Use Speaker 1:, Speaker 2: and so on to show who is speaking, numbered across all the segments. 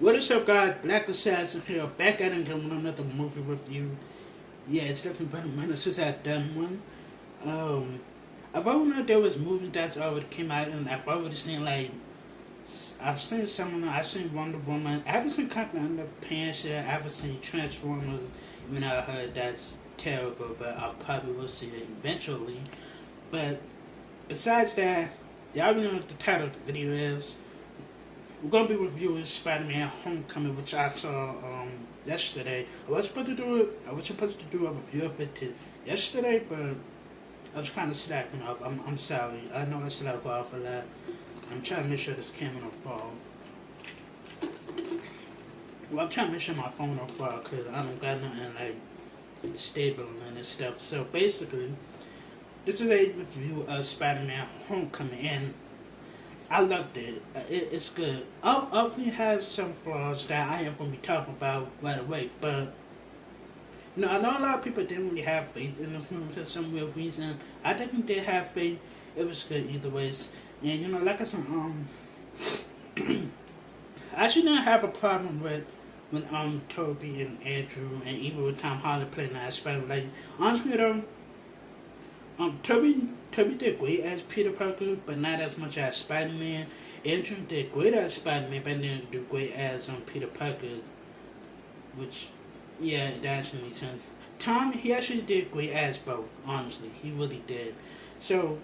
Speaker 1: What is up, guys? Black Assassin here, back at it again with another movie review. Yeah, it's definitely been a minute since I've done one. Um, I've already known there was movies that's already came out, and I've already seen I've seen some of them. I've seen Wonder Woman. I haven't seen Captain Underpants yet. I haven't seen Transformers, even though I heard that's terrible, but I probably will see it eventually. But besides that, y'all already know what the title of the video is. We're gonna be reviewing Spider-Man: Homecoming, which I saw yesterday. I was supposed to do a review of it yesterday, but I was kind of slacking off. I'm sorry. I know I slack off a lot. I'm trying to make sure this camera don't fall. Well, I'm trying to make sure my phone don't fall because I don't got nothing like stable and stuff. So basically, this is a review of Spider-Man: Homecoming, and I loved it. It's good. Obviously, it has some flaws that I am going to be talking about right away. But I know a lot of people didn't really have faith in the movie for some weird reason. I definitely did have faith. It was good either ways. And like I said, I actually didn't have a problem with when Toby and Andrew and even with Tom Holland playing that Spider. Like honestly though. Toby did great as Peter Parker, but not as much as Spider-Man. Andrew did great as Spider-Man, but didn't do great as Peter Parker, which, yeah, that actually makes sense. Tom, he actually did great as both, honestly. He really did. So,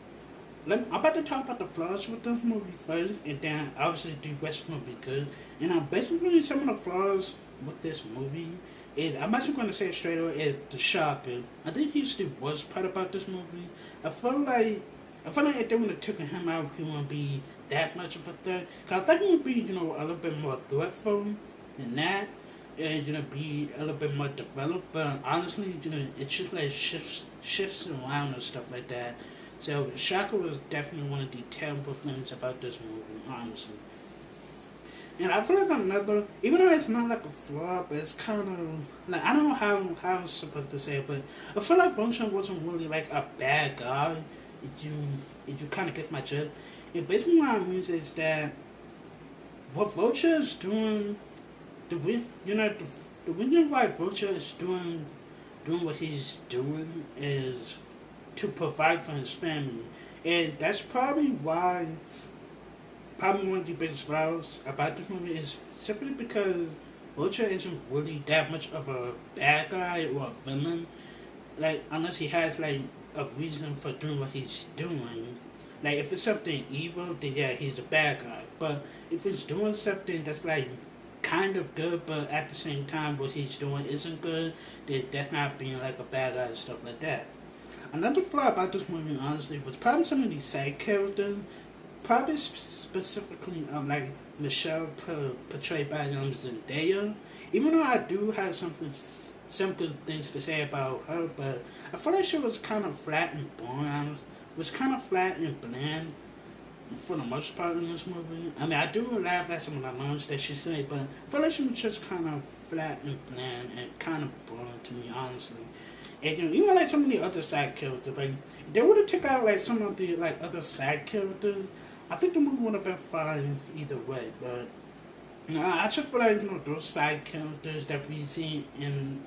Speaker 1: I'm about to talk about the flaws with the movie first, and then obviously do what's going to be good. And basically some of the flaws with this movie I'm actually going to say it straight away, is the shocker. I think he's the worst part about this movie. I feel like if they would have taken him out, he wouldn't be that much of a threat. Cause I think he would be, a little bit more threatful than that, and be a little bit more developed. But honestly, it just like shifts around and stuff like that. So Shocker was definitely one of the terrible things about this movie, honestly. And I feel like even though it's not like a flaw, but it's kind of, like, I don't know how I'm supposed to say it, but I feel like Vulture wasn't really like a bad guy, if you kind of get my drift. And basically what I mean is that what Vulture is doing, the reason why Vulture is doing what he's doing is to provide for his family. And that's probably one of the biggest flaws about the movie is simply because Vulture isn't really that much of a bad guy or a villain. Like, unless he has, like, a reason for doing what he's doing. Like, if it's something evil, then yeah, he's a bad guy. But if he's doing something that's, like, kind of good, but at the same time what he's doing isn't good, then that's not being, like, a bad guy and stuff like that. Another flaw about this movie, honestly, was probably some of these side characters. Probably specifically like Michelle portrayed by Zendaya. Even though I do have some good things to say about her, but I feel like she was kind of flat and boring. Was kind of flat and bland for the most part in this movie. I mean, I do laugh at some of the lines that she said, but I feel like she was just kind of flat and bland and kind of boring to me, honestly. And even like some of the other side characters, like they would have took out like some of the like other side characters, I think the movie would have been fine either way. But I just feel like those side characters that we see in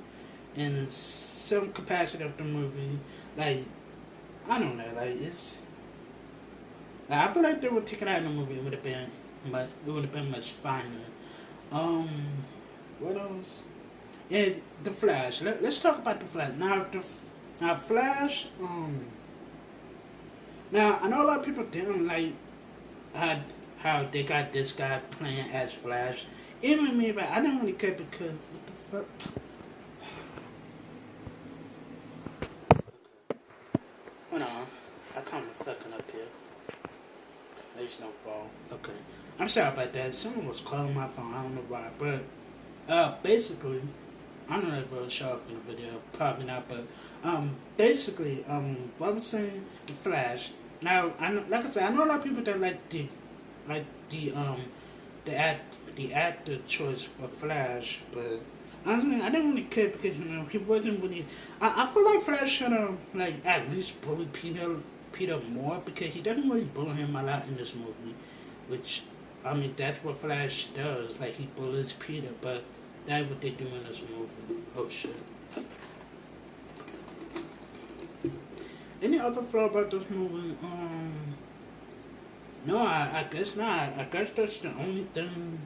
Speaker 1: some capacity of the movie, like I don't know, like I feel like they would take it out in the movie. It would have been much finer. What else? Yeah, the Flash. Let's talk about the Flash now. Flash. Now I know a lot of people didn't like how they got this guy playing as Flash. Even me, but I didn't really care because what the fuck. Hold on, I kind of fucking up here. There's no fall. Okay, I'm sorry about that. Someone was calling my phone. I don't know why, but basically. I don't know if it'll show up in the video, probably not, but basically, what I was saying, the Flash. Now, like I said, I know a lot of people that like the actor choice for Flash, but honestly, I didn't really care because he wasn't really. I feel like Flash should have like at least bullied Peter more because he doesn't really bully him a lot in this movie, which I mean, that's what Flash does. Like, he bullies Peter, but that's what they do in this movie. Oh, shit. Any other flaw about this movie? No, I guess not. I guess that's the only thing.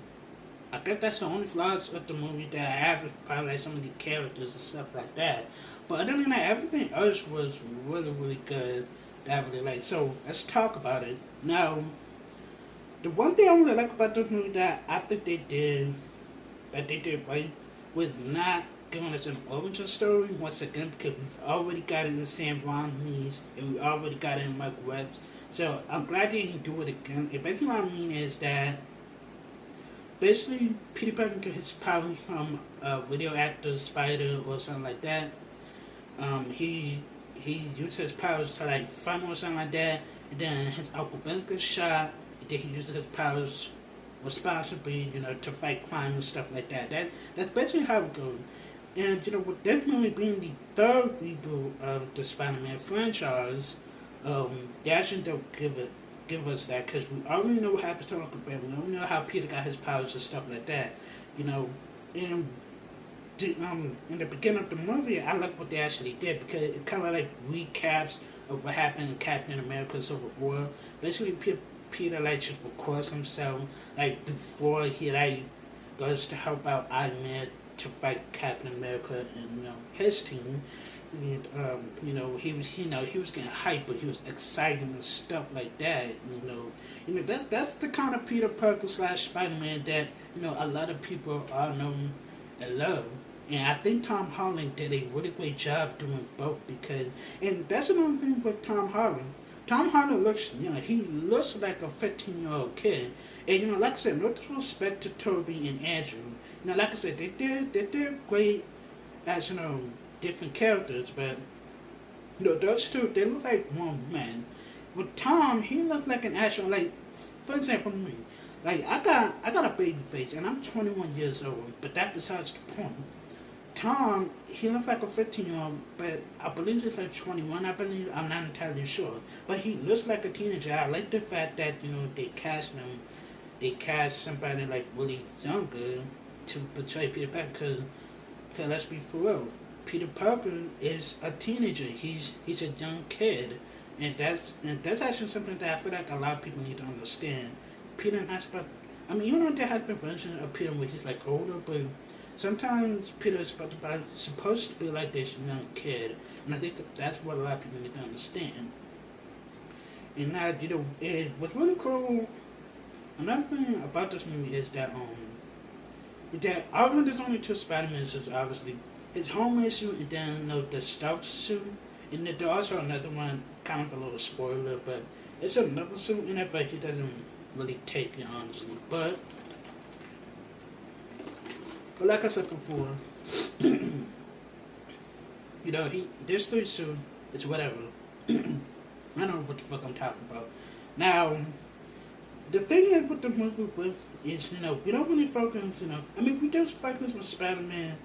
Speaker 1: I guess that's the only flaws of the movie that I have is probably like some of the characters and stuff like that. But other than that, everything else was really, really good that I really liked. So let's talk about it. Now, the one thing I really like about this movie that I think that they did right, was not giving us an origin story once again because we've already got it in Sam Raimi's and we already got it in Mike Webb's. So I'm glad they didn't do it again. And basically what I mean is that basically Peter Parker gets his powers from a radioactive spider or something like that. He uses his powers to like fight or something like that, and then his Uncle Ben gets shot, and then he uses his powers responsibly, to fight crime and stuff like that. That's basically how it goes. And with definitely being the third reboot of the Spider-Man franchise, they actually don't give us that because we already know what happens to Uncle Ben. We already know how Peter got his powers and stuff like that. And in the beginning of the movie, I like what they actually did because it kind of like recaps of what happened in Captain America Civil War. Basically, Peter like just records himself like before he like goes to help out Iron Man to fight Captain America and his team. And he was getting hyped, but he was excited and stuff like that. That's the kind of Peter Parker / Spider-Man that a lot of people are known and love. And I think Tom Holland did a really great job doing both and that's another thing with Tom Holland. Tom Holland looks, he looks like a 15-year-old kid. And, like I said, no disrespect to Toby and Andrew. Like I said, they did great as, different characters, but, those two, they look like one man. With Tom, he looks like an actual, like, for example, me. Like, I got a baby face, and I'm 21 years old, but that's besides the point. Tom, he looks like a 15-year-old, but I believe he's like 21, I'm not entirely sure. But he looks like a teenager. I like the fact that, they cast somebody like really younger to portray Peter Parker, because let's be for real, Peter Parker is a teenager. He's a young kid. And that's actually something that I feel like a lot of people need to understand. Peter and even though there has been versions of Peter where he's like older, but sometimes Peter is supposed to be like this young kid, and I think that's what a lot of people need to understand. And now, what's really cool, another thing about this movie is that although there's only two Spider-Man suits, obviously, his homemade suit and then the Stark suit, and then there's also another one, kind of a little spoiler, but it's another suit in it, but he doesn't really take it honestly. But like I said before, this three suit, it's whatever. I don't know what the fuck I'm talking about. Now, the thing is with the movie is, we don't really focus, we just focus with Spider-Man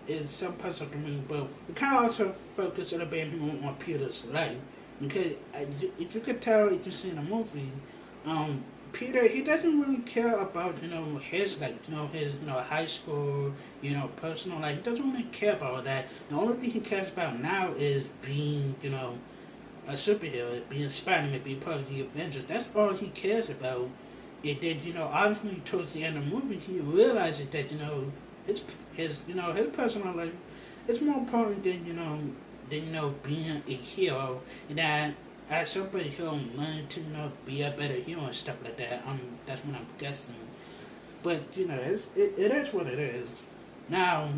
Speaker 1: in some parts of the movie, but we kind of also focus a little bit more on Peter's life. Because if you could tell, if you've seen the movie, Peter, he doesn't really care about, his, his, high school, personal life. He doesn't really care about that. The only thing he cares about now is being, a superhero, being Spider-Man, being part of the Avengers. That's all he cares about. And then, obviously, towards the end of the movie, he realizes that, his personal life is more important than, being a hero. And that at some point he'll learn to be a better hero and stuff like that. That's what I'm guessing. But it is what it is. Now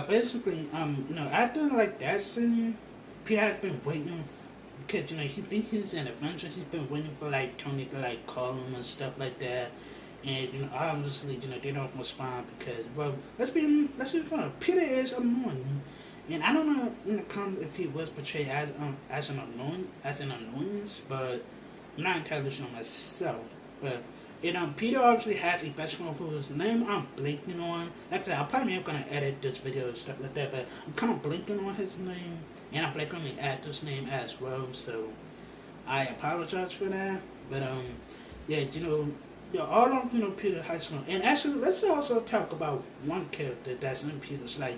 Speaker 1: basically after like that scene, Peter has been waiting because he thinks he's an adventure. He's been waiting for like Tony to like call him and stuff like that. And obviously they don't respond because let's be frank, Peter is annoying. And I don't know in the comments if he was portrayed as an annoyance, but I'm not entirely sure myself. But Peter obviously has a best friend whose name I'm blanking on. Like I said, I probably am gonna edit this video and stuff like that, but I'm kind of blanking on his name, and I'm blanking on the actor's name as well. So I apologize for that. But yeah, all of Peter high school. And actually, let's also talk about one character that's in Peter's life.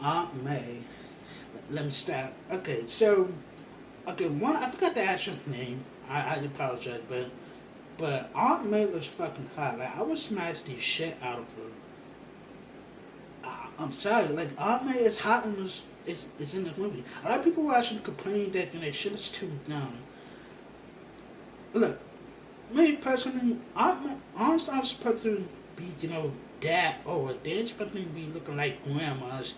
Speaker 1: Aunt May. Let me start. Okay, so one I forgot the actual name. I apologize, but Aunt May was fucking hot. Like I would smash the shit out of her. I'm sorry, like Aunt May is hot in this. Is in this movie. A lot of people were actually complaining that shit is too young. Look, me personally, Aunt's not supposed to be that old. They're supposed to be looking like grandmas.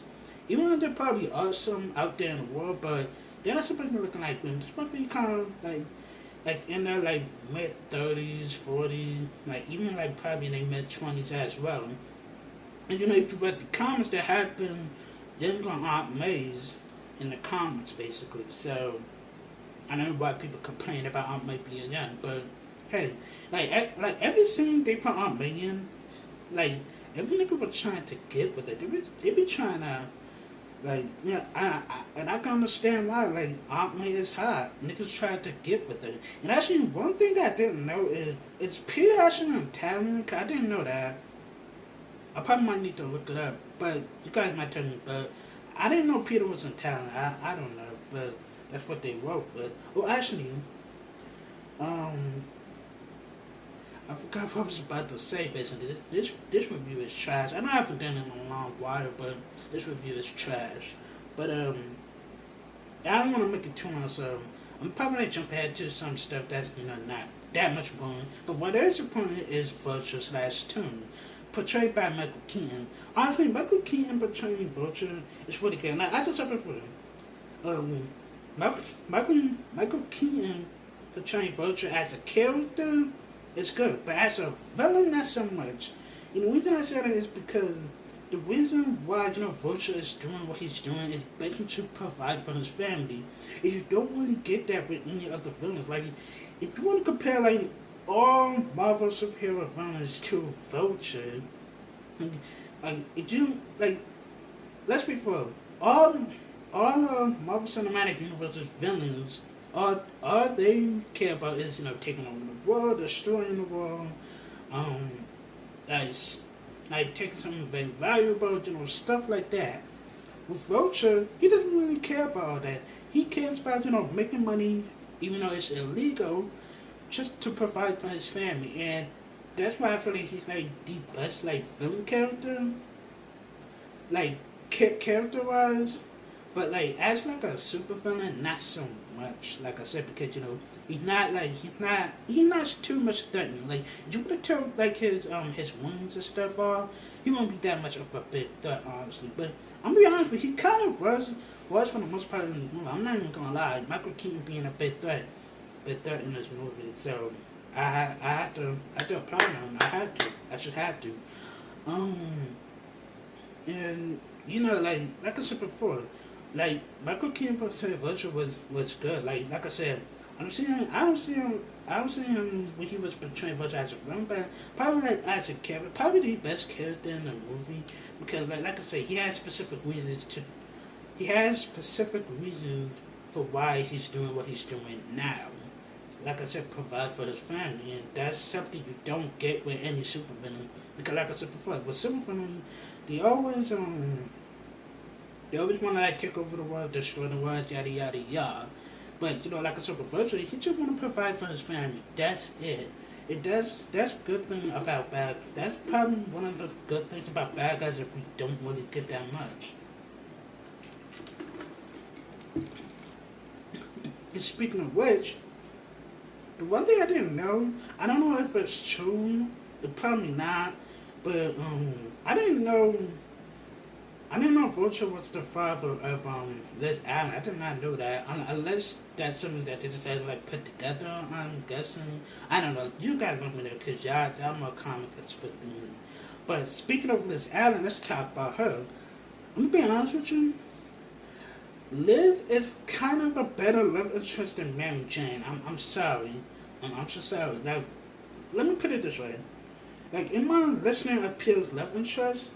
Speaker 1: Even though there probably are some out there in the world, but they're not supposed to be looking like grandmas. They're supposed to be kind of like in their like mid 30s, 40s, like even like probably in their mid 20s as well. And if you read the comments, there have been younger Aunt Mays in the comments basically. So I don't know why people complain about Aunt May being young, but hey, like every scene they put Aunt May in, like every nigga was trying to get with it. They be trying to. Like, yeah, and I can understand why. Like, Aunt May is hot. Niggas tried to get with it. And actually, one thing that I didn't know is Peter actually Italian? I didn't know that. I probably might need to look it up. But you guys might tell me. But I didn't know Peter was Italian. I don't know. But that's what they wrote. But, oh, actually, I forgot what I was about to say. Basically, this review is trash. I know I haven't done it in a long while, but this review is trash. But I don't want to make it too long, so I'm probably gonna jump ahead to some stuff that's not that much important. But what is important is Vulture / Toon, portrayed by Michael Keaton. Honestly, Michael Keaton portraying Vulture is really good. Now, I just said before, Michael Keaton portraying Vulture as a character. It's good, but as a villain, not so much. And the reason I say that is because the reason why Vulture is doing what he's doing is basically to provide for his family. And you don't really get that with any other villains. Like, if you want to compare like all Marvel superhero villains to Vulture, like if you like, let's be fair, all Marvel Cinematic Universe's villains. All they care about is taking over the world, destroying the world, like taking something very valuable, stuff like that. With Vulture, he doesn't really care about all that. He cares about making money, even though it's illegal, just to provide for his family, and that's why I feel like he's like the best like villain character, like character wise. But like as like a super villain, not so much. Like I said, because he's not too much threatening. Like you could tell like his wings and stuff are. He won't be that much of a big threat, honestly. But I'm gonna be honest with you, he kind of was for the most part in the movie. I'm not even gonna lie. Michael Keaton being a big threat in this movie. So I had to applaud him. I should have to. And like I said before. Like Michael Keaton portraying Vulture was good. Like I said, I don't see him when he was portraying Vulture as a villain, but probably like as a character, probably the best character in the movie because like I said, he has specific reasons for why he's doing what he's doing now. Like I said, provide for his family, and that's something you don't get with any supervillain. Because like I said before, with supervillain, they always want to like take over the world, destroy the world, yada yada yada. But like I said before, he just want to provide for his family. That's it. That's good thing about bad. That's probably one of the good things about bad guys if we don't really get that much. And speaking of which, the one thing I didn't know, I don't know if it's true. Probably not. But I didn't know Vulture was the father of Liz Allen. I did not know that. Unless that's something that they just had to like put together, I'm guessing. I don't know. You guys let me know because y'all more comic experts than me. But speaking of Liz Allen, let's talk about her. I'm gonna be honest with you. Liz is kind of a better love interest than Mary Jane. I'm sorry. I'm so sorry. Now, let me put it this way. Like, in my listening appeals love interest,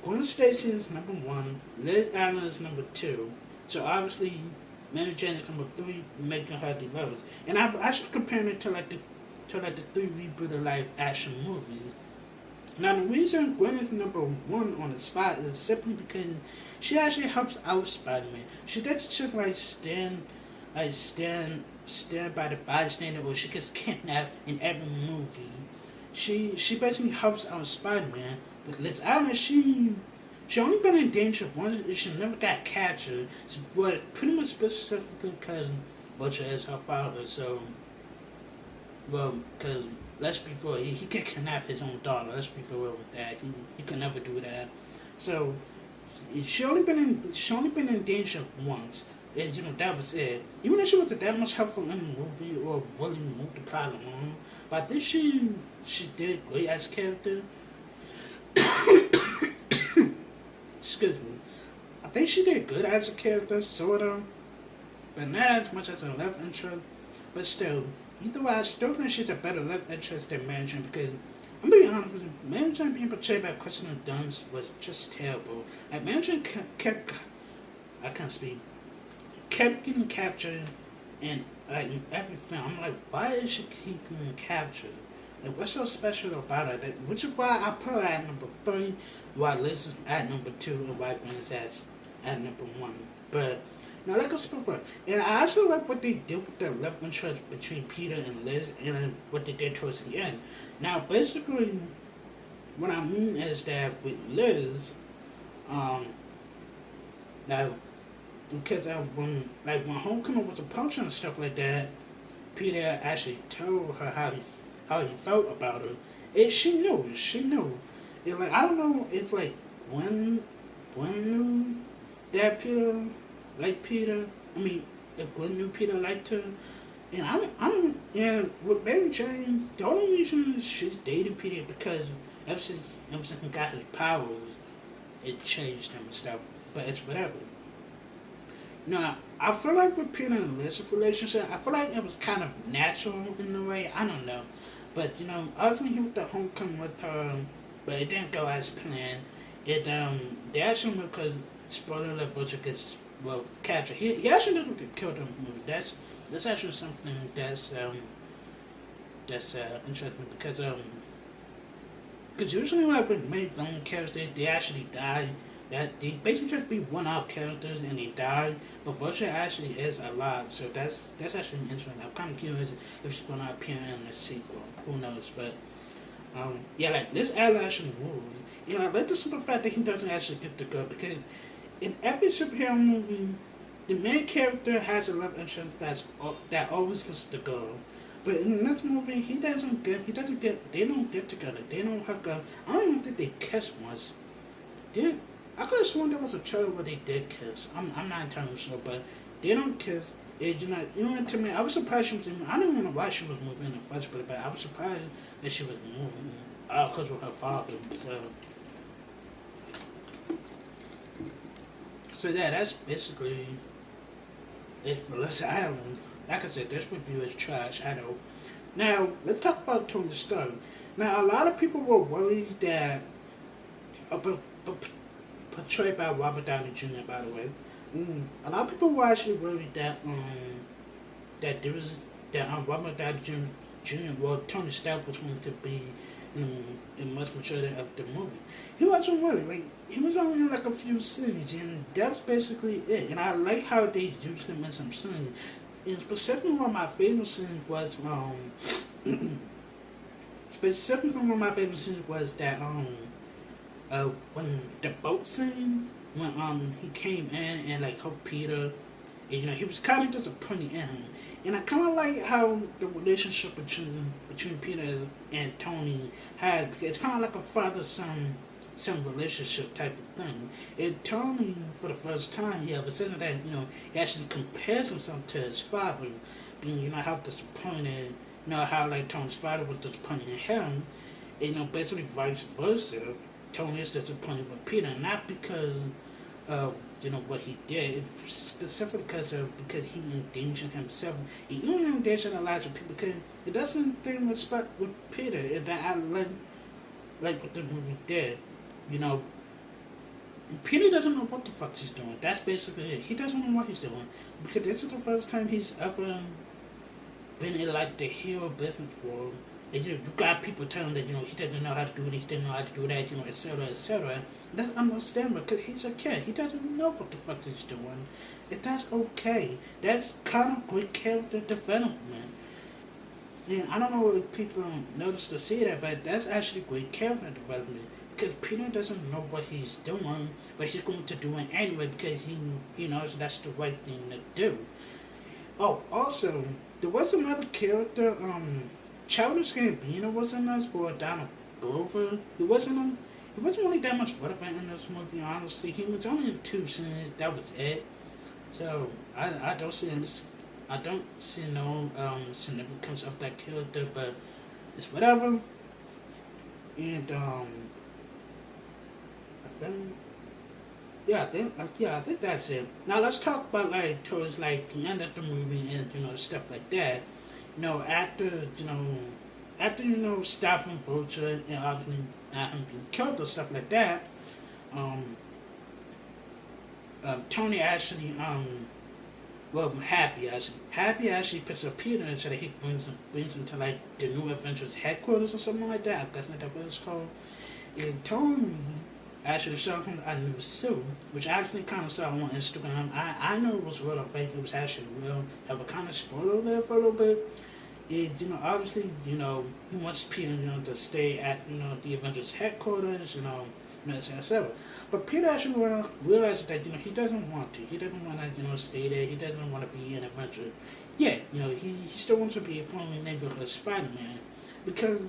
Speaker 1: Gwen Stacy is number one, Liz Allen is number two. So obviously, Mary Jane is number three, making her the lowest. And I'm actually comparing it to the three rebooted live action movies. Now the reason Gwen is number one on the spot is simply because she actually helps out Spider-Man. She doesn't just stand by the bystander, or she gets kidnapped in every movie. She basically helps out Spider-Man. But Liz Allen, she only been in danger once, and she never got captured. But pretty much specifically because Butcher is her father. So, well, because let's be real, he can kidnap his own daughter. Let's be real with that. He can never do that. So she only been in danger once. And that was it. Even though she wasn't that much helpful in the movie or really moved the problem on, but I think she did great as a character. Excuse me. I think she did good as a character, sorta, but not as much as a love interest. But still, either way, I still think she's a better love interest than Mandarin, because I'm being honest with you, Mandarin being portrayed by Kristen Dunst was just terrible. Like, Mandarin kept I can't speak, kept getting captured in in every film. I'm like, why is she keep getting captured? Like, what's so special about her? Which is why I put her at number 3, while Liz is at number 2, and White Gwen is at number 1. But now let's go split first. And I actually like what they did with the love interest between Peter and Liz, and what they did towards the end. Now, basically, what I mean is that with Liz, now, because when Homecoming was approaching and stuff like that, Peter actually told her how he felt about her. And she knew. And like, I don't know if like Gwen knew that Peter liked Peter. I mean, if Gwen knew Peter liked her. And and with Mary Jane, the only reason she's dating Peter because ever since he got his powers, it changed him and stuff. But it's whatever. Now, I feel like with Peter and Liz's relationship, I feel like it was kind of natural in a way. I don't know. But, obviously he went to Homecoming with her, but it didn't go as planned. They actually, because, spoiler alert, Butcher gets, captured. He actually doesn't get killed in the movie. That's actually something that's interesting, because usually like with main villain characters, they actually die. That they basically just be one-off characters and they die, but Vulture actually is alive, so that's actually interesting. I'm kind of curious if she's gonna appear in the sequel. Who knows? But yeah, like this Allen actually moves. I like the simple fact that he doesn't actually get the girl, because in every superhero movie, the main character has a love interest that always gets the girl. But in this movie, they don't get together. They don't hook up. I don't even think they kiss once. I could have sworn there was a trailer where they did kiss. I'm not entirely sure, but they don't kiss. To me, I was surprised she was moving. I don't even know why she was moving in the first place, but I was surprised that she was moving. Because of her father. So yeah, that's basically it for Liz Island. Like I said, this review is trash, I know. Now, let's talk about Tony Stark. Now, a lot of people were worried that portrayed by Robert Downey Jr. By the way, a lot of people were actually worried that Robert Downey Jr. Tony Stark was going to be in much majority of the movie. He wasn't really, like, he was only in like a few scenes, and that's basically it. And I like how they used him in some scenes. And specifically, one of my favorite scenes was that when the boat scene, when he came in and like helped Peter, and he was kind of disappointed in him, and I kind of like how the relationship between Peter and Tony had, because it's kind of like a father-son relationship type of thing. And Tony, for the first time he ever said that, he actually compares himself to his father, being how disappointed, how like Tony's father was disappointed in him, and basically vice versa. Tony is disappointed with Peter, not because of what he did, specifically because he endangered himself. He even endangered a lot of people because it doesn't thing with Peter. That I like what the movie did. You know, Peter doesn't know what the fuck he's doing. That's basically it. He doesn't know what he's doing because this is the first time he's ever been in like the hero business world. And you got people telling that he doesn't know how to do this, he doesn't know how to do that, etc., etc. That's understandable because he's a kid. He doesn't know what the fuck he's doing. And that's okay. That's kind of good character development. And I don't know if people notice to see that, but that's actually great character development. Because Peter doesn't know what he's doing, but he's going to do it anyway because he knows that's the right thing to do. Oh, also, there was another character, Childish Gambino was in this, or Donald Glover. He wasn't really that much relevant in this movie, honestly. He was only in 2 scenes, that was it. So, I don't see no significance of that character, but it's whatever. And, I think that's it. Now let's talk about towards the end of the movie and stuff like that. After stopping Vulture and obviously not him being killed or stuff like that, Tony actually Happy actually puts a Peter in so that he brings him to the New Adventures headquarters or something like that. I guess that's what it's called. And Tony actually showed him a new suit, which I actually kind of saw on Instagram. I know it was real or fake. It was actually real. I would kind of spoil there for a little bit. It, obviously, he wants Peter, to stay at, the Avengers headquarters, etc. But Peter actually realizes that, he doesn't want to. He doesn't want to, stay there. He doesn't want to be an Avenger. Yeah, he still wants to be a friendly neighborhood Spider-Man. Because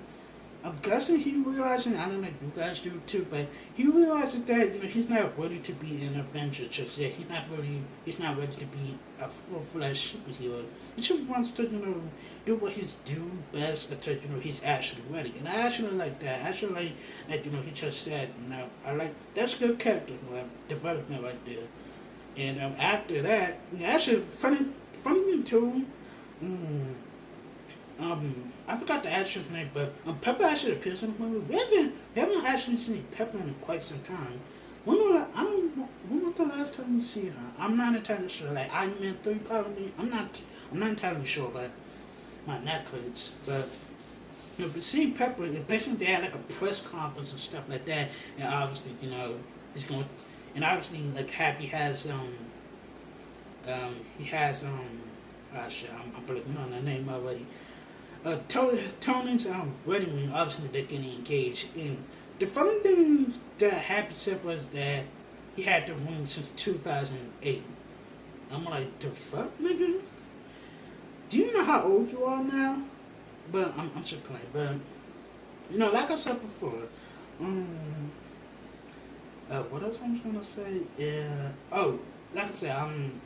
Speaker 1: I'm guessing he realizes, I don't know if you guys do too, but he realizes that he's not ready to be an Avenger just yet. He's not ready to be a full-fledged superhero. He just wants to do what he's doing best until he's actually ready. And I actually like that. I actually like that he just said I like that's good character development right there. And after that, actually funny thing too. I forgot the actress name, but Pepper actually appears in the movie. We haven't actually seen Pepper in quite some time. When was the last time we see her? I'm not entirely sure. Iron Man 3 probably. I'm not entirely sure, but my neck hurts. But seeing Pepper, basically they had a press conference and stuff like that, and obviously he's going, and obviously Happy has he has shit, I'm blanking on the name already. Tony's wedding ring, obviously they're getting engaged. And the funny thing that Happy said was that he had the ring since 2008. I'm like, the fuck, nigga? Do you know how old you are now? But I'm just playing. But like I said before, what else I'm trying to say? Yeah. Oh, like I said, I'm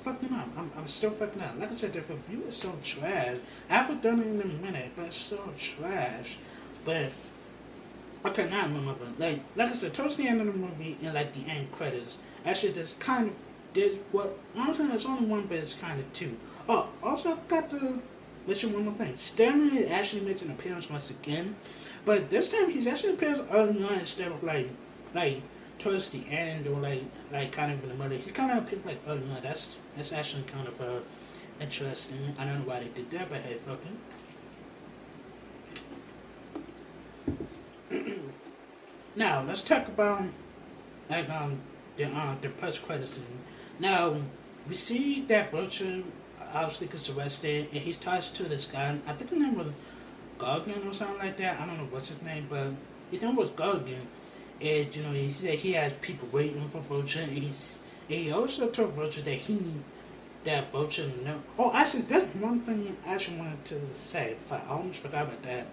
Speaker 1: fucking up. I'm still fucking up. Like I said, the review is so trash. I haven't done it in a minute, but it's so trash. But I cannot remember. Like I said, towards the end of the movie and the end credits, actually honestly there's only one, but it's kind of two. Oh, also I forgot to mention one more thing. Stanley actually makes an appearance once again, but this time he's actually appears early on instead of like towards the end or kind of in the middle. He kind of appears early on. That's actually kind of interesting. I don't know why they did that, but hey, fucking. Now let's talk about the post credit scene. Now we see that Vulture obviously gets arrested and he's talks to this guy. I think his name was Gargan or something like that. I don't know what's his name, but his name was Gargan. And he said he has people waiting for Vulture, and he also told Vulture that Vulture no. Oh, actually, that's one thing I actually wanted to say. I almost forgot about that.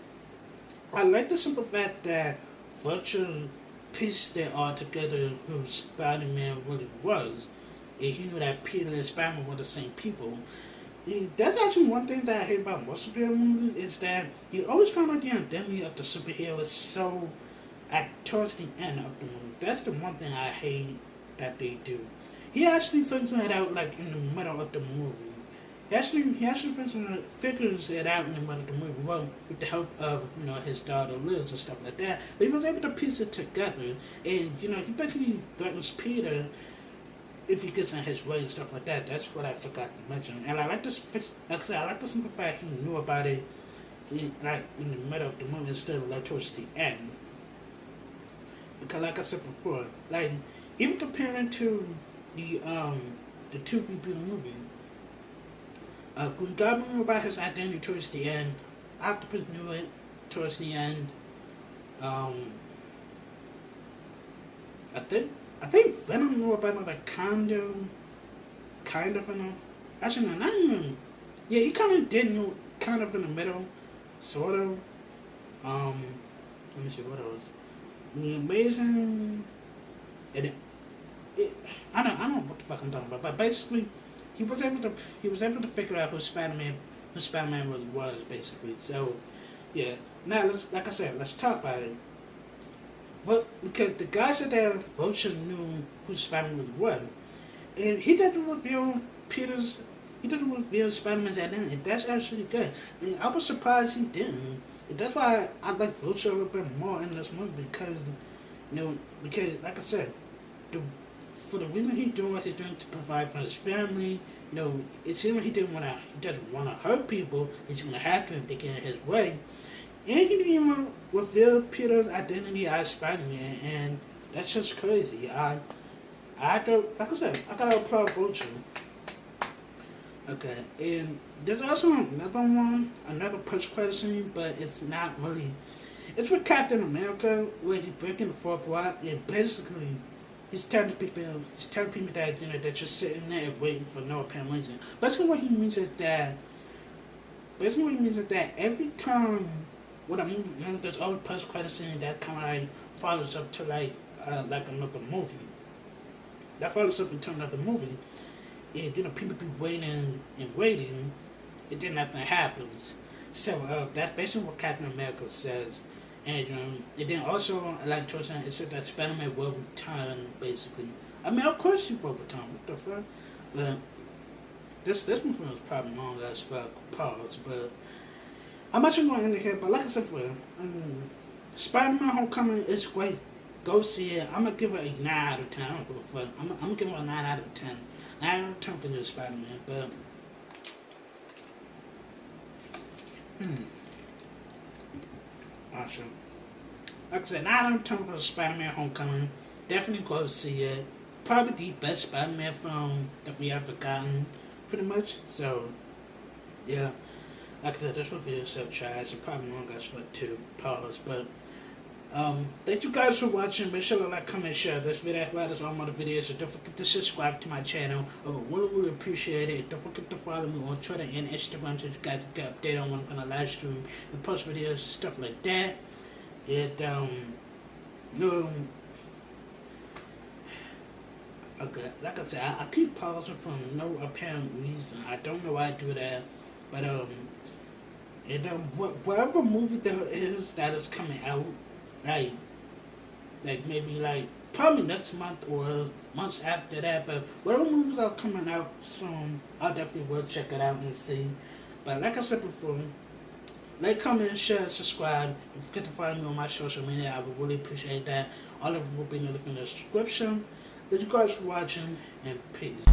Speaker 1: I like the simple fact that Vulture pieced it all together who Spider-Man really was, and he knew that Peter and Spider-Man were the same people. And that's actually one thing that I hate about most superhero movies is that you always find out the identity of the superhero is so towards the end of the movie. That's the one thing I hate that they do. He actually figures it out like in the middle of the movie. Figures it out in the middle of the movie. Well, with the help of his daughter Liz and stuff like that. But he was able to piece it together, and he basically threatens Peter if he gets in his way and stuff like that. That's what I forgot to mention. And I like this. Like I said, I like the simple fact he knew about it, like in the middle of the movie instead of like towards the end. Because like I said before, like even comparing to the 2 reboot movie, Green Goblin knew about his identity towards the end. Octopus knew it towards the end. I think Venom knew about it like kind of actually no, not even. Yeah, he kind of did know, kind of in the middle, sort of. Let me see what else. The Amazing. I don't know what the fuck I'm talking about, but basically, he was able to figure out who Spider-Man really was, basically. So, yeah. Now like I said, let's talk about it. But because the guy said that Vulture knew who Spider-Man really was, and he didn't reveal Spider-Man's identity. That's actually good. And I was surprised he didn't. And that's why I like Vulture a little bit more in this movie because like I said, for the reason he's doing what he's doing to provide for his family, it seems like he doesn't want to hurt people. He's going to have to if they get in his way. And he didn't even reveal Peter's identity as Spider-Man, and that's just crazy. Like I said, I gotta applaud Vulture. Okay, and there's also another post-credit scene, but it's not really. It's with Captain America, where he's breaking the fourth wall, and basically, he's telling people that they're just sitting there waiting for no apparent reason. Basically, what he means is that every time what I mean, there's always post-credit scene that kind of like follows up to like another movie. That follows up into another movie. And people be waiting, and then nothing happens. So that's basically what Captain America says. And and then also like towards the end, it said that Spider-Man will return. Basically, I mean, of course he will return. What the fuck? But this movie was probably long as fuck. Pause. But I'm actually going to end it here. But like I said, Spider-Man: Homecoming is great. Go see it. I'm gonna give it a 9 out of 10. I don't give a fuck. I'm gonna give it a 9 out of 10. 9 out of 10 for the Spider-Man, but awesome. Like I said, 9 out of 10 for Spider-Man: Homecoming. Definitely go see it. Probably the best Spider-Man film that we ever gotten, pretty much. So, yeah. Like I said, this review is so trash. It probably won't get what to pause, but thank you guys for watching. Make sure to like, comment, share this video as well as all my other videos. So don't forget to subscribe to my channel. I would really appreciate it. Don't forget to follow me on Twitter and Instagram so you guys get updated on when I'm gonna live stream and post videos and stuff like that. Okay, like I said, I keep pausing for no apparent reason. I don't know why I do that, but whatever movie there is that is coming out, like maybe like probably next month or months after that, but whatever movies are coming out soon, I definitely will check it out and see. But like I said before, like, comment, share, subscribe. If you forget to follow me on my social media, I would really appreciate that. All of them will be in the description. Thank you guys for watching, and peace.